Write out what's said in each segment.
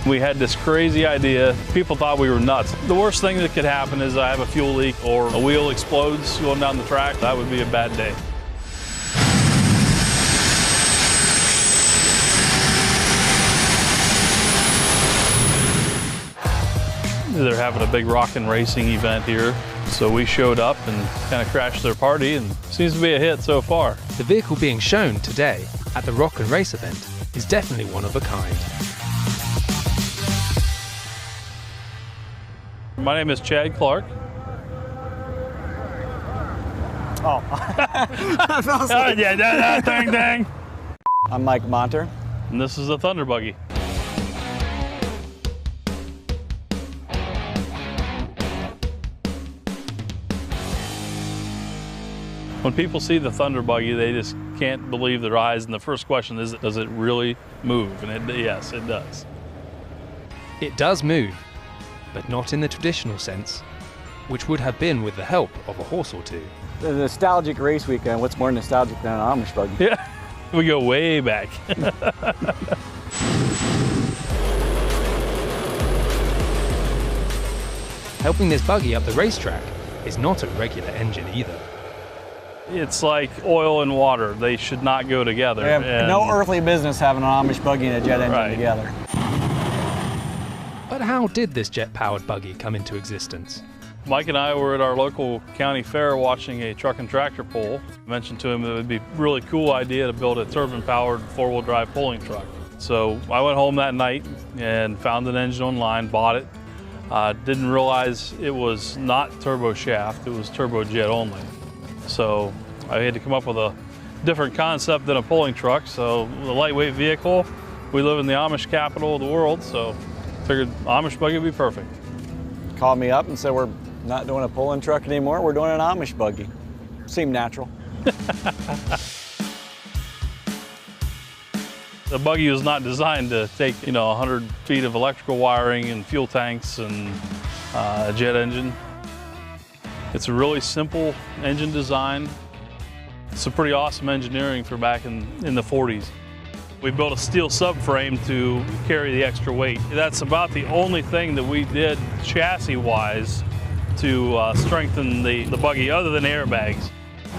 We had this crazy idea. People thought we were nuts. The worst thing that could happen is I have a fuel leak or a wheel explodes going down the track. That would be a bad day. They're having a big rockin' racing event here, so we showed up and kind of crashed their party, and seems to be a hit so far. The vehicle being shown today at the Rock and Race event is definitely one of a kind. My name is Chad Clark. Oh. Yeah, dang. I'm Mike Monter. And this is the Thunder Buggy. When people see the Thunder Buggy, they just can't believe their eyes, and the first question is, does it really move? And yes, it does. It does move, but not in the traditional sense, which would have been with the help of a horse or two. The nostalgic race weekend, what's more nostalgic than an Amish buggy? Yeah, we go way back. Helping this buggy up the racetrack is not a regular engine either. It's like oil and water. They should not go together. They have no earthly business having an Amish buggy and a jet engine together. But how did this jet-powered buggy come into existence? Mike and I were at our local county fair watching a truck and tractor pull. I mentioned to him that it would be a really cool idea to build a turbine-powered four-wheel drive pulling truck. So I went home that night and found an engine online, bought it. Didn't realize it was not turbo shaft, it was turbo jet only. So I had to come up with a different concept than a pulling truck. So a lightweight vehicle, we live in the Amish capital of the world, so figured Amish buggy would be perfect. Called me up and said, we're not doing a pulling truck anymore, we're doing an Amish buggy. Seemed natural. The buggy was not designed to take, 100 feet of electrical wiring and fuel tanks and a jet engine. It's a really simple engine design. It's a pretty awesome engineering for back in the 40s. We built a steel subframe to carry the extra weight. That's about the only thing that we did chassis-wise to strengthen the buggy, other than airbags.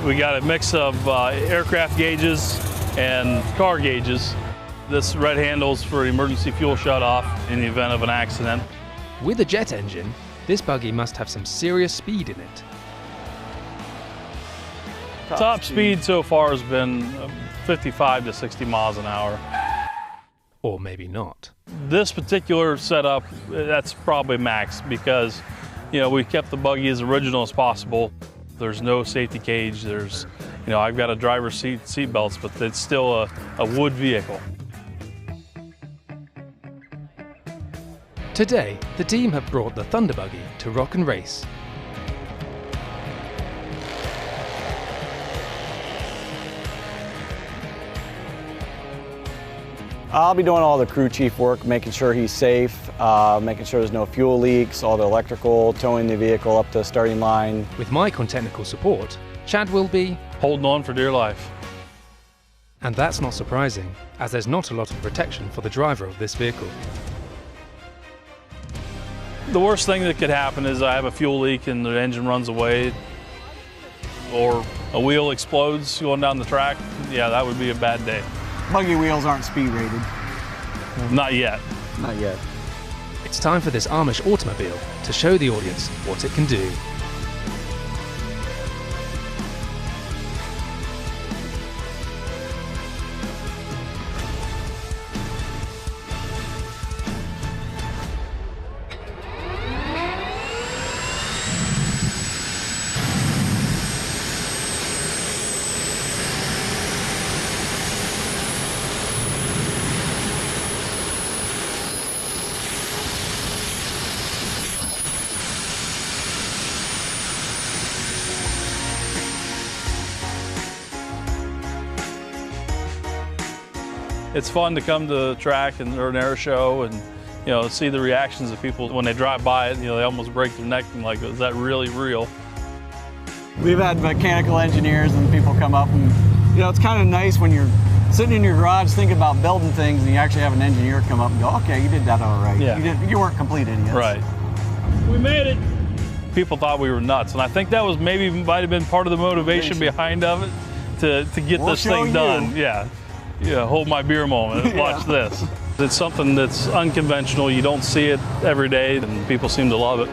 We got a mix of aircraft gauges and car gauges. This red handle's for emergency fuel shutoff in the event of an accident. With a jet engine, this buggy must have some serious speed in it. Top speed so far has been 55 to 60 miles an hour. Or maybe not. This particular setup, that's probably max because, we kept the buggy as original as possible. There's no safety cage. There's, I've got a driver's seat belts, but it's still a wood vehicle. Today, the team have brought the Thunder Buggy to Rock and Race. I'll be doing all the crew chief work, making sure he's safe, making sure there's no fuel leaks, all the electrical, towing the vehicle up to the starting line. With Mike on technical support, Chad will be holding on for dear life. And that's not surprising, as there's not a lot of protection for the driver of this vehicle. The worst thing that could happen is I have a fuel leak and the engine runs away, or a wheel explodes going down the track. Yeah, that would be a bad day. Buggy wheels aren't speed rated. Not yet. Not yet. It's time for this Amish automobile to show the audience what it can do. It's fun to come to the track or an air show and see the reactions of people when they drive by it. They almost break their neck and like, is that really real? We've had mechanical engineers and people come up and it's kind of nice when you're sitting in your garage thinking about building things, and you actually have an engineer come up and go, okay, you did that all right. Yeah. You weren't complete idiots. Right. We made it. People thought we were nuts, and I think that was might have been part of the motivation behind of it to get this thing done. Yeah, hold my beer moment. Watch this. It's something that's unconventional. You don't see it every day, and people seem to love it.